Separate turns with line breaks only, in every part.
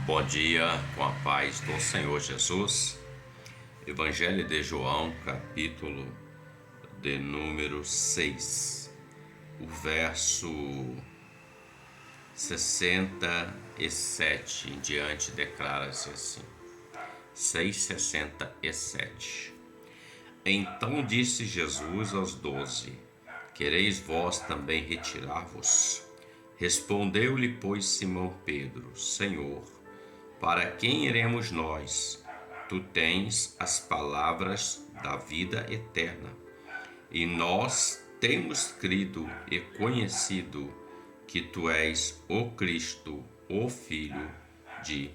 Bom dia, com a paz do Senhor Jesus. Evangelho de João, capítulo de número 6. O verso 67 em diante declara-se assim. 6:67. Então disse Jesus aos 12: Quereis vós também retirar-vos? Respondeu-lhe, pois, Simão Pedro: Senhor, para quem iremos nós? Tu tens as palavras da vida eterna, e nós temos crido e conhecido que tu és o Cristo, o Filho de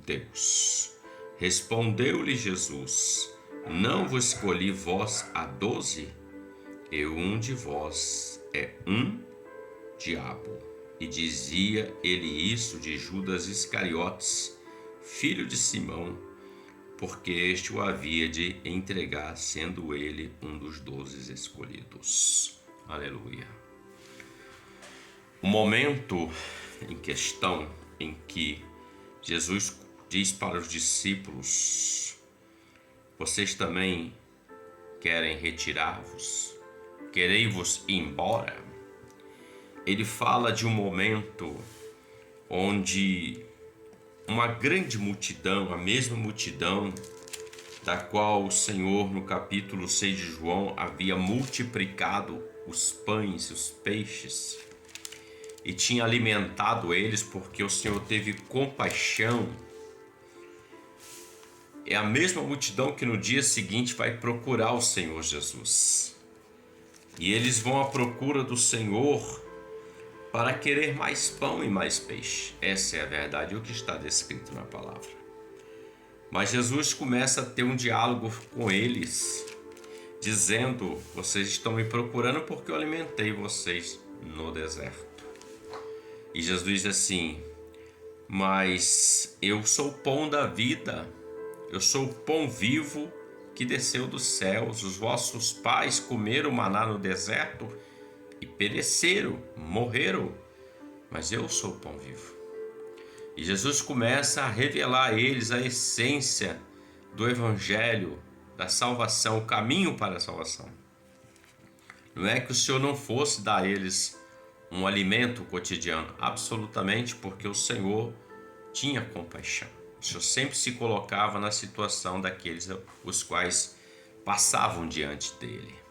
Deus. Respondeu-lhe Jesus: Não vos escolhi vós a 12? E um de vós é um diabo. E dizia ele isso de Judas Iscariotes, filho de Simão, porque este o havia de entregar, sendo ele um dos 12 escolhidos. Aleluia. O momento em questão em que Jesus diz para os discípulos: Vocês também querem retirar-vos? Querei-vos ir embora? Ele fala de um momento onde uma grande multidão, a mesma multidão da qual o Senhor no capítulo 6 de João havia multiplicado os pães e os peixes e tinha alimentado eles porque o Senhor teve compaixão. É a mesma multidão que no dia seguinte vai procurar o Senhor Jesus. E eles vão à procura do Senhor para querer mais pão e mais peixe. Essa é a verdade, o que está descrito na palavra. Mas Jesus começa a ter um diálogo com eles, dizendo: Vocês estão me procurando porque eu alimentei vocês no deserto. E Jesus diz assim: Mas eu sou o pão da vida, eu sou o pão vivo que desceu dos céus. Os vossos pais comeram maná no deserto e pereceram, morreram, mas eu sou o pão vivo. E Jesus começa a revelar a eles a essência do Evangelho, da salvação, o caminho para a salvação. Não é que o Senhor não fosse dar a eles um alimento cotidiano, absolutamente, porque o Senhor tinha compaixão. O Senhor sempre se colocava na situação daqueles os quais passavam diante dele.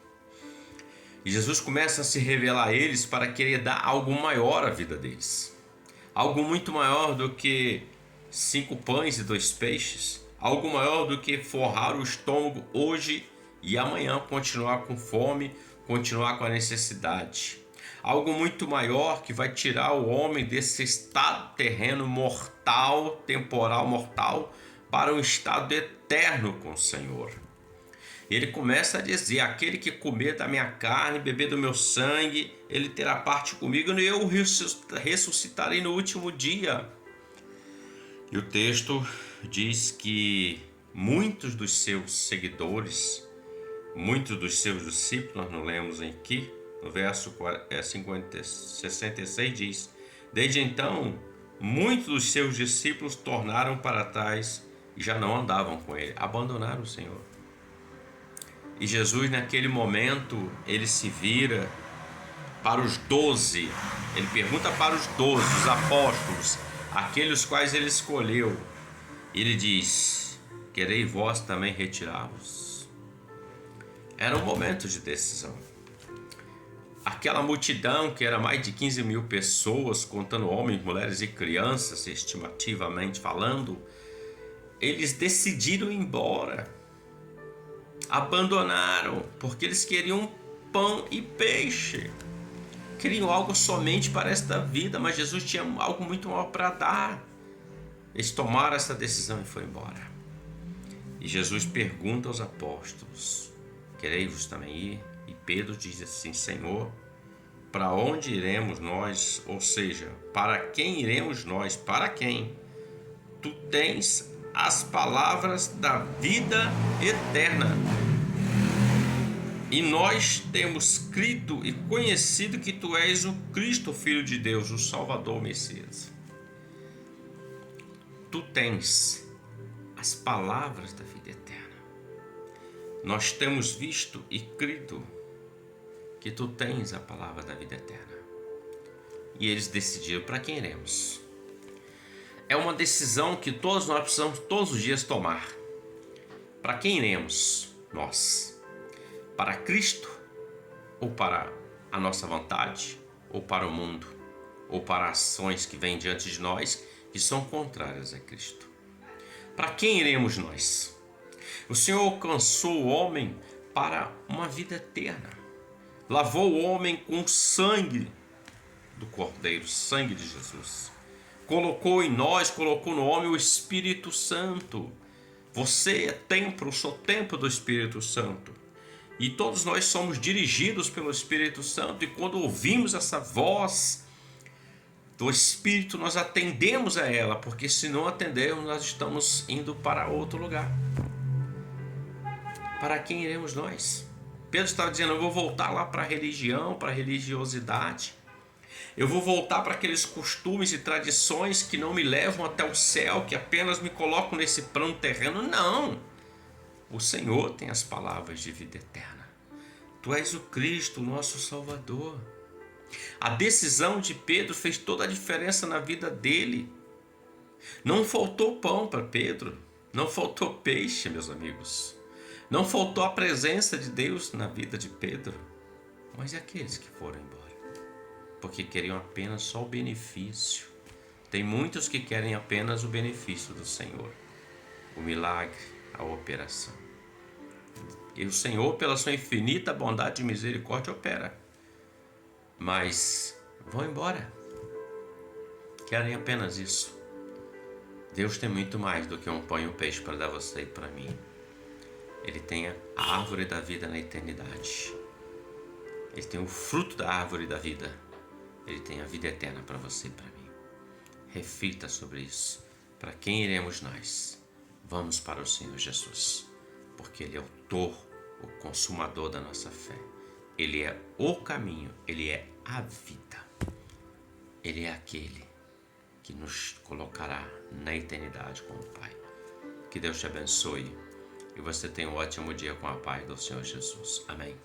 E Jesus começa a se revelar a eles para querer dar algo maior à vida deles. Algo muito maior do que 5 pães e 2 peixes. Algo maior do que forrar o estômago hoje e amanhã continuar com fome, continuar com a necessidade. Algo muito maior que vai tirar o homem desse estado terreno mortal, temporal mortal, para um estado eterno com o Senhor. Ele começa a dizer: aquele que comer da minha carne, beber do meu sangue, ele terá parte comigo e eu ressuscitarei no último dia. E o texto diz que muitos dos seus seguidores, muitos dos seus discípulos, nós não lemos aqui, no verso 66 diz: Desde então, muitos dos seus discípulos tornaram para trás e já não andavam com ele, abandonaram o Senhor. E Jesus, naquele momento, ele se vira para os 12. Ele pergunta para os 12, os apóstolos, aqueles quais ele escolheu. Ele diz: Querei vós também retirar-vos? Era um momento de decisão. Aquela multidão, que era mais de 15 mil pessoas, contando homens, mulheres e crianças, estimativamente falando, eles decidiram ir embora. Abandonaram, porque eles queriam pão e peixe. Queriam algo somente para esta vida, mas Jesus tinha algo muito maior para dar. Eles tomaram essa decisão e foram embora. E Jesus pergunta aos apóstolos: Quereis-vos também ir? E Pedro diz assim: Senhor, para onde iremos nós? Ou seja, para quem iremos nós? Para quem? Tu tens as palavras da vida eterna. E nós temos crido e conhecido que tu és o Cristo, Filho de Deus, o Salvador, o Messias. tu tens as palavras da vida eterna. Nós temos visto e crido que tu tens a palavra da vida eterna. E eles decidiram para quem iremos. É uma decisão que todos nós precisamos todos os dias tomar. Para quem iremos nós? Para Cristo? Ou para a nossa vontade? Ou para o mundo? Ou para ações que vêm diante de nós que são contrárias a Cristo? Para quem iremos nós? O Senhor alcançou o homem para uma vida eterna. Lavou o homem com o sangue do Cordeiro, sangue de Jesus. Colocou em nós, colocou no homem o Espírito Santo. Você é templo, sou templo do Espírito Santo. E todos nós somos dirigidos pelo Espírito Santo. E quando ouvimos essa voz do Espírito, nós atendemos a ela. Porque se não atendermos, nós estamos indo para outro lugar. Para quem iremos nós? Pedro estava dizendo, eu vou voltar lá para a religião, para a religiosidade. Eu vou voltar para aqueles costumes e tradições que não me levam até o céu, que apenas me colocam nesse plano terreno. Não! O Senhor tem as palavras de vida eterna. Tu és o Cristo, o nosso Salvador. A decisão de Pedro fez toda a diferença na vida dele. Não faltou pão para Pedro. Não faltou peixe, meus amigos. Não faltou a presença de Deus na vida de Pedro. Mas e aqueles que foram embora? Porque queriam apenas só o benefício. Tem muitos que querem apenas o benefício do Senhor. O milagre, a operação. E o Senhor, pela sua infinita bondade e misericórdia, opera. Mas vão embora. Querem apenas isso. Deus tem muito mais do que um pão e um peixe para dar a você e para mim. Ele tem a árvore da vida na eternidade. Ele tem o fruto da árvore da vida. Ele tem a vida eterna para você e para mim. Reflita sobre isso. Para quem iremos nós? Vamos para o Senhor Jesus. Porque Ele é o autor, o consumador da nossa fé. Ele é o caminho. Ele é a vida. Ele é aquele que nos colocará na eternidade com o Pai. Que Deus te abençoe. E você tenha um ótimo dia com a paz do Senhor Jesus. Amém.